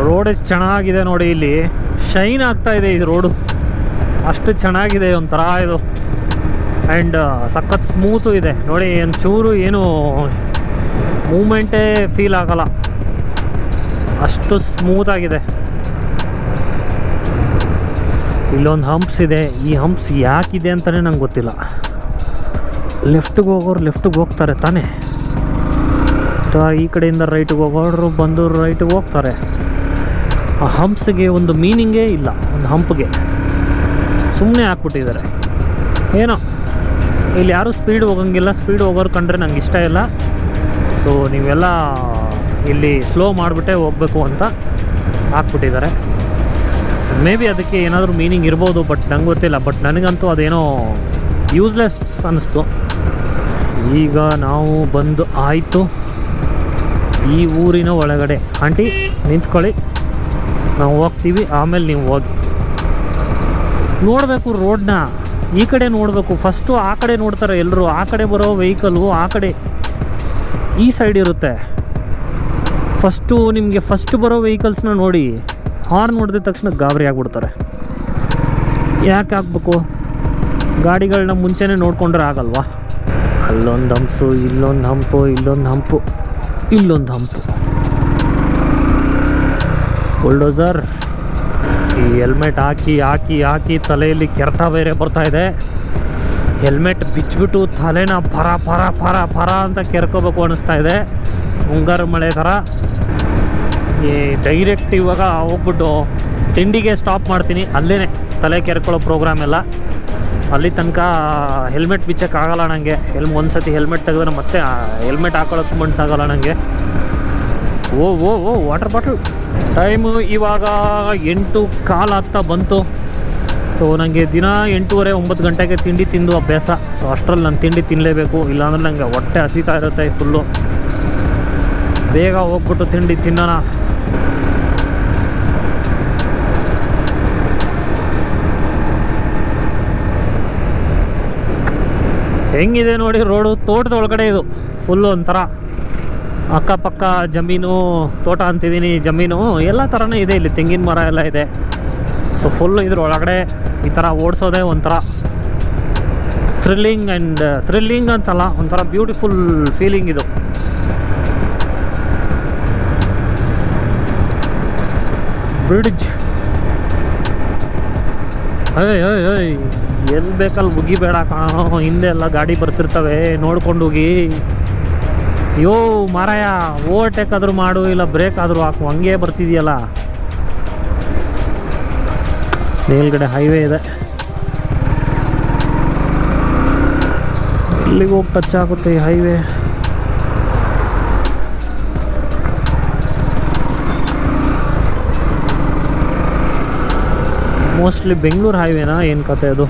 Road ಎಷ್ಟು ಚೆನ್ನಾಗಿದೆ ನೋಡಿ, ಇಲ್ಲಿ ಶೈನ್ ಆಗ್ತಾ ಇದೆ ಈ ರೋಡು, ಅಷ್ಟು ಚೆನ್ನಾಗಿದೆ ಒಂಥರ ಇದು. ಆ್ಯಂಡ್ ಸಖತ್ ಸ್ಮೂತು ಇದೆ ನೋಡಿ, ಒಂಚೂರು ಏನು ಮೂಮೆಂಟೇ ಫೀಲ್ ಆಗಲ್ಲ, ಅಷ್ಟು ಸ್ಮೂತಾಗಿದೆ. ಇಲ್ಲೊಂದು ಹಂಪ್ಸ್ ಇದೆ, ಈ ಹಂಪ್ಸ್ ಯಾಕಿದೆ ಅಂತಲೇ ನಂಗೆ ಗೊತ್ತಿಲ್ಲ. ಲೆಫ್ಟಿಗೆ ಹೋಗೋರು ಲೆಫ್ಟಿಗೆ ಹೋಗ್ತಾರೆ ತಾನೇ, ಈ ಕಡೆಯಿಂದ ರೈಟಿಗೆ ಹೋಗೋರು ಬಂದು ರೈಟಿಗೆ ಹೋಗ್ತಾರೆ. ಆ ಹಂಪ್ಸ್ಗೆ ಒಂದು ಮೀನಿಂಗೇ ಇಲ್ಲ, ಒಂದು ಹಂಪ್ಗೆ ಸುಮ್ಮನೆ ಹಾಕ್ಬಿಟ್ಟಿದ್ದಾರೆ ಏನೋ. ಇಲ್ಲಿ ಯಾರೂ ಸ್ಪೀಡ್ ಹೋಗಂಗಿಲ್ಲ, ಸ್ಪೀಡ್ ಹೋಗೋರು ಕಂಡ್ರೆ ನಂಗೆ ಇಷ್ಟ ಇಲ್ಲ. ಸೊ ನೀವೆಲ್ಲ ಇಲ್ಲಿ ಸ್ಲೋ ಮಾಡಿಬಿಟ್ಟೆ ಹೋಗಬೇಕು ಅಂತ ಹಾಕ್ಬಿಟ್ಟಿದ್ದಾರೆ. ಮೇ ಬಿ ಅದಕ್ಕೆ ಏನಾದರೂ ಮೀನಿಂಗ್ ಇರ್ಬೋದು, ಬಟ್ ನಂಗೆ ಗೊತ್ತಿಲ್ಲ. ಬಟ್ ನನಗಂತೂ ಅದೇನೋ ಯೂಸ್ಲೆಸ್ ಅನ್ನಿಸ್ತು. ಈಗ ನಾವು ಬಂದು ಆಯಿತು ಈ ಊರಿನ ಒಳಗಡೆ. ಆಂಟಿ ನಿಂತ್ಕೊಳ್ಳಿ, ನಾವು ಹೋಗ್ತೀವಿ, ಆಮೇಲೆ ನೀವು ಹೋಗಿ. ನೋಡಬೇಕು ರೋಡ್ನ, ಈ ಕಡೆ ನೋಡಬೇಕು ಫಸ್ಟು. ಆ ಕಡೆ ನೋಡ್ತಾರೆ ಎಲ್ಲರೂ, ಆ ಕಡೆ ಬರೋ ವೆಹಿಕಲ್ಲು ಆ ಕಡೆ ಈ ಸೈಡ್ ಇರುತ್ತೆ. ಫಸ್ಟು ನಿಮಗೆ ಫಸ್ಟ್ ಬರೋ ವೆಹಿಕಲ್ಸ್ನ ನೋಡಿ, ಹಾರ್ನ್ ನೋಡಿದ ತಕ್ಷಣ ಗಾಬರಿ ಆಗಿಬಿಡ್ತಾರೆ. ಯಾಕೆ ಆಗಬೇಕು, ಗಾಡಿಗಳನ್ನ ಮುಂಚೆನೇ ನೋಡಿಕೊಂಡ್ರೆ ಆಗಲ್ವಾ? ಅಲ್ಲೊಂದು ಹಂಪ್ಸು, ಇಲ್ಲೊಂದು ಹಂಪು, ಇಲ್ಲೊಂದು ಹಂಪು, ಇಲ್ಲೊಂದು ಹಂಪು. ಬುಲ್ಡೋಸರ್ ಈ ಹೆಲ್ಮೆಟ್ ಹಾಕಿ ಹಾಕಿ ಹಾಕಿ ತಲೆಯಲ್ಲಿ ಕೆರೆತ ಬೇರೆ ಬರ್ತಾಯಿದೆ. ಹೆಲ್ಮೆಟ್ ಬಿಚ್ಚಿಬಿಟ್ಟು ತಲೆನ ಪರ ಪರ ಪರ ಪರ ಅಂತ ಕೆರ್ಕೋಬೇಕು ಅನ್ನಿಸ್ತಾ ಇದೆ, ಮುಂಗಾರು ಮಳೆ ಥರ. ಈ ಡೈರೆಕ್ಟ್ ಇವಾಗ ಹೋಗ್ಬಿಟ್ಟು ತಿಂಡಿಗೆ ಸ್ಟಾಪ್ ಮಾಡ್ತೀನಿ, ಅಲ್ಲೇ ತಲೆ ಕೆರ್ಕೊಳ್ಳೋ ಪ್ರೋಗ್ರಾಮ್ ಎಲ್ಲ. ಅಲ್ಲಿ ತನಕ ಹೆಲ್ಮೆಟ್ ಬಿಚ್ಚೋಕ್ಕಾಗಲ್ಲ ನನಗೆ. ಒಂದು ಸತಿ ಹೆಲ್ಮೆಟ್ ತೆಗೆದ್ರೆ ಮತ್ತೆ ಹೆಲ್ಮೆಟ್ ಹಾಕೊಳ್ಳೋಕೆ ಮನ್ಸಾಗಲ್ಲ ನನಗೆ. ಓ ಓ ಓ ವಾಟರ್ ಬಾಟಲ್. ಟೈಮು ಇವಾಗ 8:15 ಆಗ್ತಾ ಬಂತು. ಸೊ ನನಗೆ ದಿನ 8:30 9 ಗಂಟೆಗೆ ತಿಂಡಿ ತಿಂದು ಅಭ್ಯಾಸ. ಸೊ ಅಷ್ಟರಲ್ಲಿ ನಾನು ತಿಂಡಿ ತಿನ್ನಲೇಬೇಕು, ಇಲ್ಲಾಂದ್ರೆ ನನಗೆ ಹೊಟ್ಟೆ ಹಸಿತಾ ಇರುತ್ತೆ ಫುಲ್ಲು. ಬೇಗ ಹೋಗ್ಬಿಟ್ಟು ತಿಂಡಿ ತಿನ್ನೋಣ. ಹೆಂಗಿದೆ ನೋಡಿ ರೋಡು, ತೋಟದ ಒಳಗಡೆ ಇದು ಫುಲ್ಲು ಒಂಥರ. ಅಕ್ಕಪಕ್ಕ ಜಮೀನು, ತೋಟ ಅಂತಿದ್ದೀನಿ, ಜಮೀನು ಎಲ್ಲ ಥರನೇ ಇದೆ ಇಲ್ಲಿ, ತೆಂಗಿನ ಮರ ಎಲ್ಲ ಇದೆ. ಸೊ ಫುಲ್ಲು ಇದ್ರ ಒಳಗಡೆ ಈ ಥರ ಓಡಿಸೋದೇ ಒಂಥರ ಥ್ರಿಲ್ಲಿಂಗ್ ಅಂತಲ್ಲ, ಒಂಥರ ಬ್ಯೂಟಿಫುಲ್ ಫೀಲಿಂಗ್ ಇದು. ಬ್ರಿಡ್ಜ್ ಏಯ್ ಎಲ್ಲಿ ಬೇಕಲ್ಲಿ ಮುಗಿಬೇಡ ಕಾಣೋ, ಹಿಂದೆ ಎಲ್ಲ ಗಾಡಿ ಬರ್ತಿರ್ತವೆ, ನೋಡ್ಕೊಂಡು ಹೋಗಿ. ಅಯ್ಯೋ ಮಾರಾಯ, ಓವರ್ಟೇಕ್ ಆದರೂ ಮಾಡು, ಇಲ್ಲ ಬ್ರೇಕ್ ಆದರೂ ಹಾಕು, ಹಂಗೆ ಬರ್ತಿದೆಯಲ್ಲ. ಮೇಲ್ಗಡೆ ಹೈವೇ ಇದೆ, ಇಲ್ಲಿಗೆ ಹೋಗಿ ಟಚ್ ಆಗುತ್ತೆ ಈ ಹೈವೇ. ಮೋಸ್ಟ್ಲಿ ಬೆಂಗಳೂರು ಹೈವೇನಾ ಏನು ಕತೆ ಅದು.